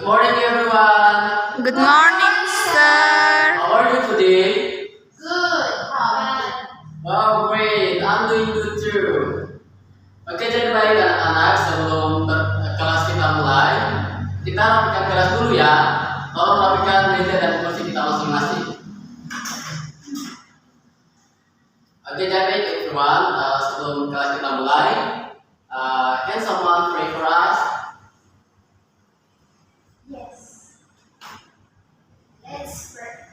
morning, everyone. Good morning, sir. How are you today? Good. How about you? Wow, great. I'm doing good too. Oke, jadi baik anak-anak, sebelum kelas kita mulai, kita rapikan kelas dulu ya. Tolong rapikan meja dan kursi kita masing-masing. Oke, jadi baik everyone, sebelum kelas kita mulai, can someone pray for us? Yes.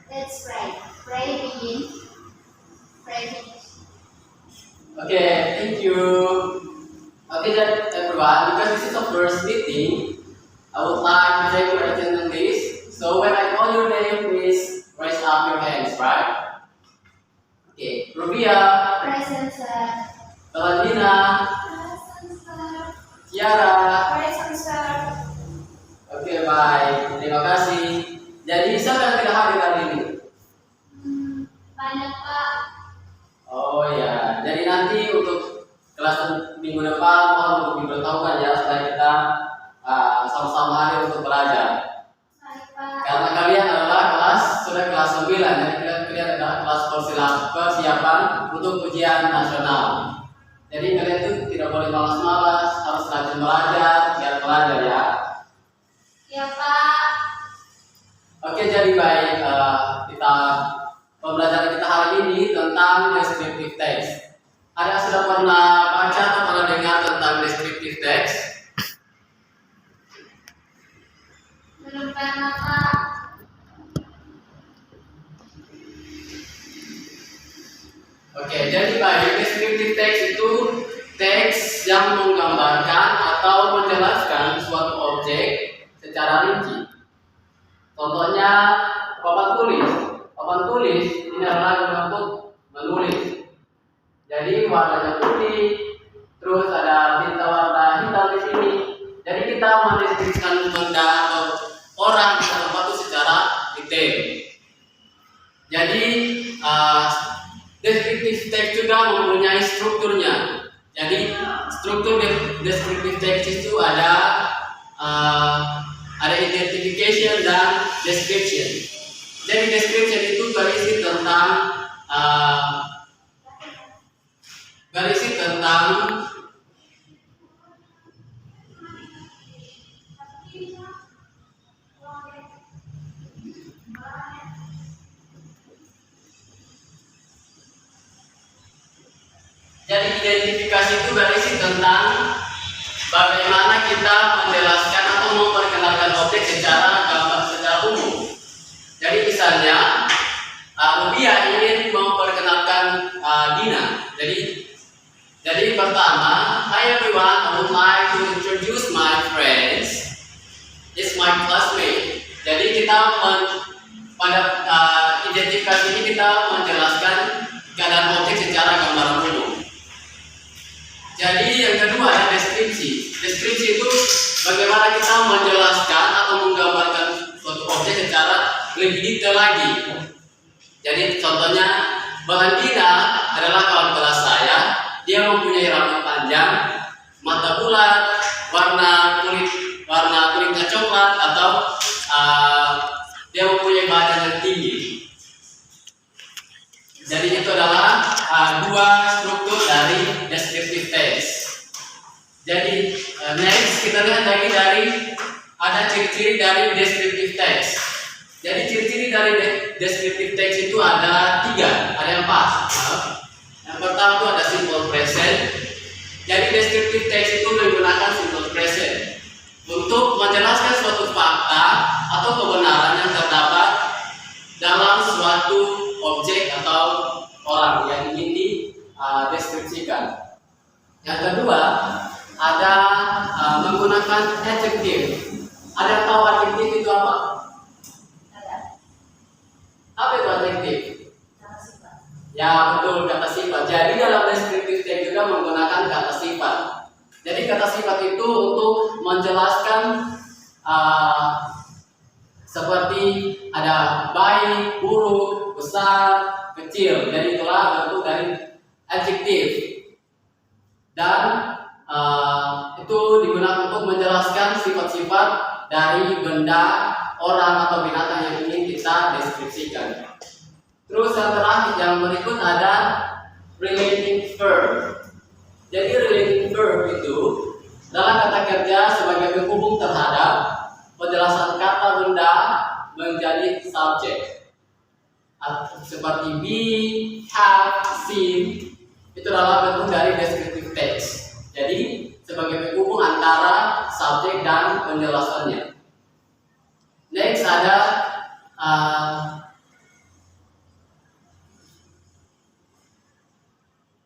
Let's pray. Pray begin. Pray finish. Okay, thank you. Okay, then everyone, because this is the first meeting, I would like to take your attendance. So when I call your name, please raise up your hands, right? Okay, Rubia, Present, sir. Valentina, Present, sir. Tiara. Present, sir. Oke, baik. Terima kasih. Jadi siapa yang tidak hadir hari ini? Banyak, Pak. Oh ya, jadi nanti untuk kelas minggu depan mohon untuk diberitahukan ya supaya kita sama-sama hadir untuk belajar. Baik, Pak. Karena kalian adalah sudah kelas 9, jadi kalian adalah kelas persiapan untuk ujian nasional. Jadi kalian tuh tidak boleh malas-malas, harus rajin belajar, giat belajar ya. Ya, Pak. Oke, jadi baik, pembelajaran kita hari ini tentang descriptive text. Ada yang sudah pernah baca atau pernah dengar tentang descriptive text? Belum pernah, Pak. Oke, jadi baik, descriptive text itu teks yang menggambarkan atau menjelaskan suatu objek secara rinci. Contohnya papan tulis. Papan tulis ini adalah untuk menulis. Jadi warnanya putih, terus ada tinta warna hitam di sini. Jadi kita mendeskripsikan benda atau orang di tempat itu secara detail. Jadi descriptive text juga mempunyai strukturnya. Jadi struktur descriptive text itu ada identification dan description. Jadi description itu berisi tentang jadi identifikasi itu berisi tentang bagaimana kita menjelaskan atau memperkenalkan objek secara umum. Jadi misalnya Rubia ingin memperkenalkan Dina. Jadi pertama, hi everyone, I would like to introduce my friends. It's my classmate. Jadi kita pada identifikasi ini kita menjelaskan keadaan objek secara gambaran umum. Jadi yang kedua ada deskripsi. Deskripsi itu bagaimana kita menjelaskan atau menggambarkan suatu objek secara lebih detail lagi. Jadi contohnya Valentina adalah kawan kelas saya. Dia mempunyai rambut panjang, mata bulat, warna kulitnya coklat, atau dia mempunyai badan yang tinggi. Jadi itu adalah dua struktur dari descriptive text. Jadi next kita lihat lagi ada ciri-ciri dari descriptive text. Jadi ciri-ciri dari descriptive text itu ada 3, ada 4. Yang pertama itu ada simple present. Jadi descriptive text itu menggunakan simple present untuk menjelaskan suatu fakta atau kebenaran yang terdapat dalam suatu objek atau orang yang ingin dideskripsikan. Yang kedua ada menggunakan adjective. Ada yang tahu adjective itu apa? Apa itu adjective? Kata sifat. Ya betul, kata sifat. Jadi dalam descriptive text juga menggunakan kata sifat. Jadi kata sifat itu untuk menjelaskan seperti ada baik, buruk, besar, kecil. Jadi itulah bentuk dari adjektif. Dan itu digunakan untuk menjelaskan sifat-sifat dari benda, orang atau binatang yang ingin kita deskripsikan. Terus yang terakhir yang berikut ada relating verb. Jadi relating verb itu adalah kata kerja sebagai penghubung terhadap penjelasan kata benda menjadi subjek. Seperti be, have, seen, itu adalah bentuk dari descriptive text. Jadi sebagai penghubung antara subjek dan penjelasannya. Next ada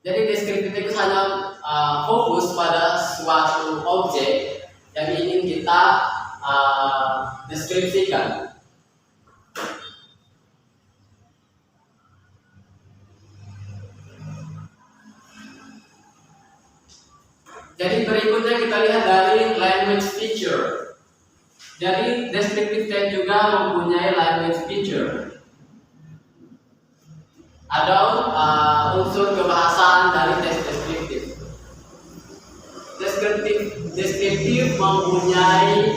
jadi descriptive text hanya fokus pada suatu objek yang ingin kita deskripsikan. Jadi berikutnya kita lihat dari language feature. Jadi descriptive text juga mempunyai language feature. Ada unsur kebahasaan dari teks deskriptif. Deskriptif mempunyai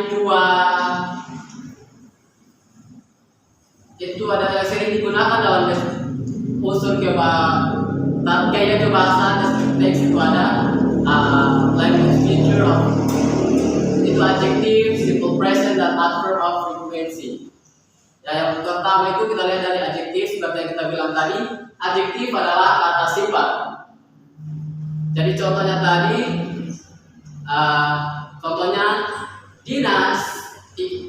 dua, itu ada yang sering digunakan dalam unsur gaya kebahasaan deskriptif teks itu ada language feature itu adjektif, simple present, dan adverb of frequency. Ya, yang pertama itu kita lihat dari adjektif seperti yang kita bilang tadi. Adjektif adalah kata sifat. Jadi contohnya tadi, contohnya Dinas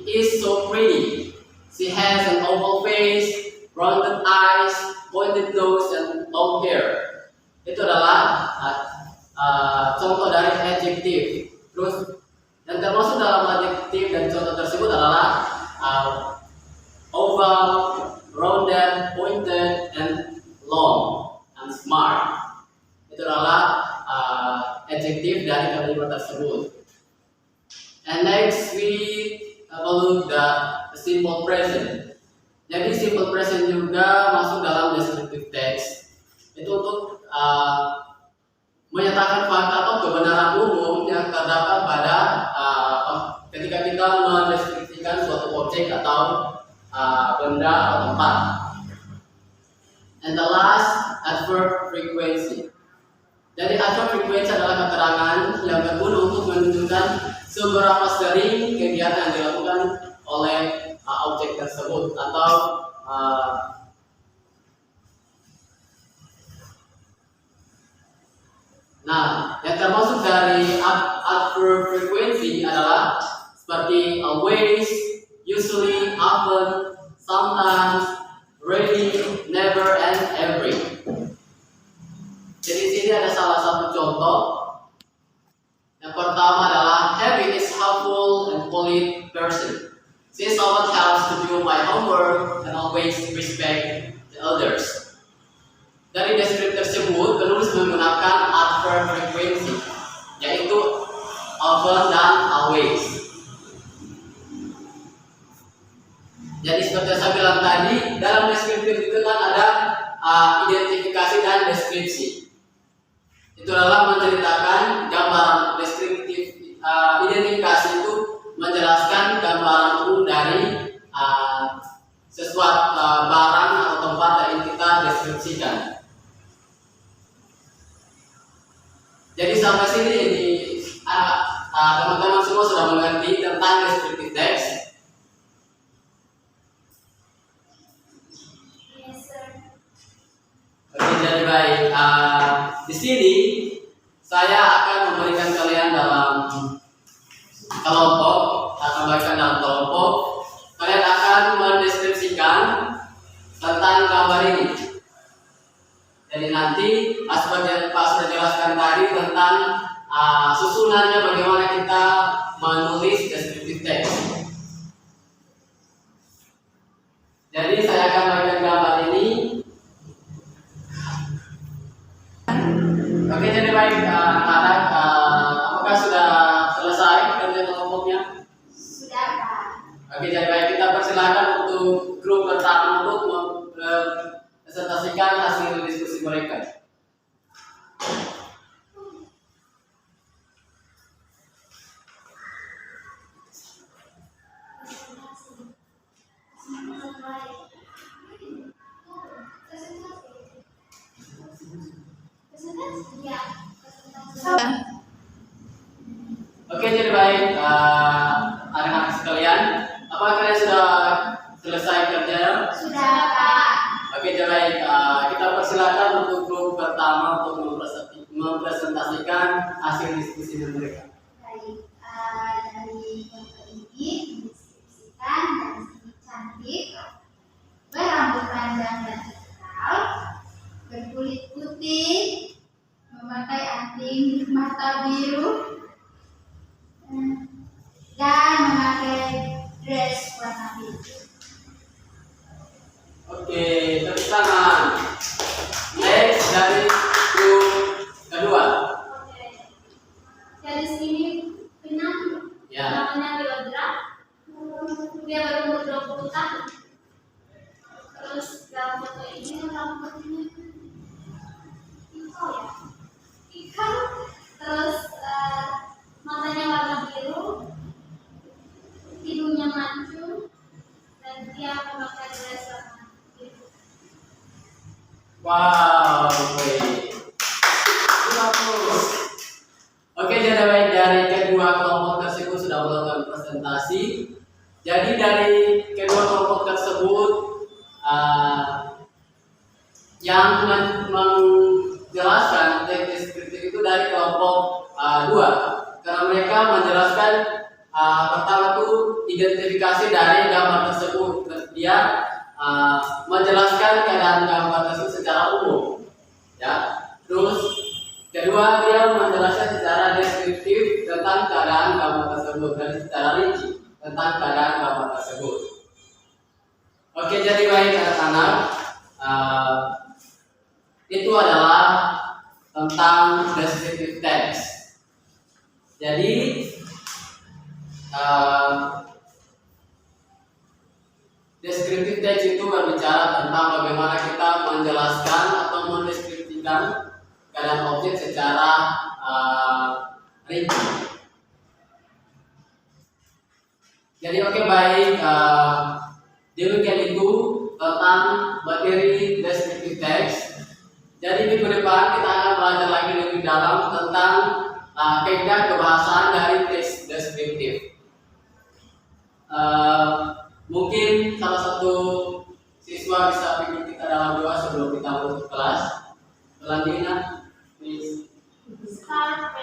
is so pretty. She has an oval face, rounded eyes, pointed nose, and long hair. Itu adalah contoh dari adjektif. Terus yang termasuk dalam adjektif dan contoh tersebut adalah oval, rounded, pointed, and long, and smart. Itu adalah adjektif dari kalimat tersebut. And next we have a look the simple present. Jadi simple present juga masuk dalam descriptive text. Itu untuk menyatakan fakta atau kebenaran umum yang terdapat pada ketika kita mendeskripsikan suatu objek atau benda atau tempat. And the last, adverb frequency. Jadi adverb frequency adalah keterangan yang berguna untuk menunjukkan seberapa sering kegiatan yang dilakukan oleh objek tersebut atau nah, yang termasuk dari adverb frequency adalah seperti always, usually, often, sometimes, really, never, and every. Jadi di sini ada salah satu contoh. Yang pertama adalah Abby is helpful and polite person. She often helps to do my homework and always respect the elders. Dari deskripsi tersebut penulis menggunakan adverb frequency, yaitu often dan always. Jadi seperti yang saya bilang tadi, dalam deskriptif itu kan ada identifikasi dan deskripsi. Itu adalah menceritakan gambaran deskriptif. Identifikasi itu menjelaskan gambaran umum dari sesuatu barang atau tempat yang kita deskripsikan. Jadi sampai sini teman-teman semua sudah mengerti tentang descriptive text. Oke, jadi baik. Di sini saya akan memberikan kalian dalam kelompok, Kalian akan mendeskripsikan tentang gambar ini. Jadi nanti seperti yang Pak sudah jelaskan tadi tentang susunannya bagaimana kita menulis descriptive text. Jadi saya akan berikan gambar ini. Oke, jadi baik anak-anak, apakah sudah selesai kerja kelompoknya? Sudah, Pak. Oke, jadi baik, kita persilakan untuk grup pertama untuk presentasikan hasil diskusi mereka. Oke, jadi baik anak-anak sekalian, apakah kalian sudah selesai kerjanya? Sudah, Pak. Oke, jadi baik kita persilakan untuk grup pertama untuk mempresentasikan hasil diskusi mereka. Baik, dari gambar ini mendeskripsikan dari sini cantik, berambut panjang dan kekal, berkulit putih, memakai anting mata biru, dan memakai dress warna biru. Oke, tepuk tangan. Next dari grup kedua. Oke. Dari sini penyanyi. Ya. Namanya Leodra. Dia berumur 20 tahun. Terus dalam foto ini rambutnya hijau ya. Hijau. Terus matanya warna biru. Hidungnya mancung. Dan dia memakai dress warna biru. Wow, bagus. Oke, jadi baik dari kedua kelompok tersebut sudah melakukan presentasi. Jadi dari kedua kelompok tersebut yang menjelaskan teks deskriptif itu dari kelompok 2, karena mereka menjelaskan pertama itu identifikasi dari gambar tersebut. Dia menjelaskan keadaan gambar tersebut secara umum, ya. Terus kedua, dia menjelaskan secara deskriptif tentang keadaan gambar tersebut dan secara rinci tentang keadaan gambar tersebut. Oke, jadi baik anak-anak, itu adalah tentang descriptive text. Jadi descriptive text itu berbicara tentang bagaimana kita menjelaskan atau mendeskripsikan keadaan objek secara rinci. Jadi oke, baik, demikian itu tentang materi descriptive text. Jadi minggu depan kita akan belajar lagi lebih dalam tentang kaidah kebahasaan dari teks deskriptif. Mungkin salah satu siswa bisa pimpin kita dalam doa sebelum kita masuk kelas. Selanjutnya, please. Start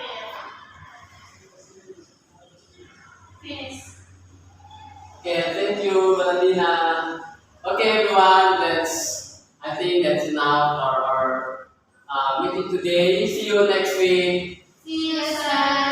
finish. Okay, thank you, Valentina. Okay, everyone, I think that's enough for our meeting today. See you next week. See you, sir.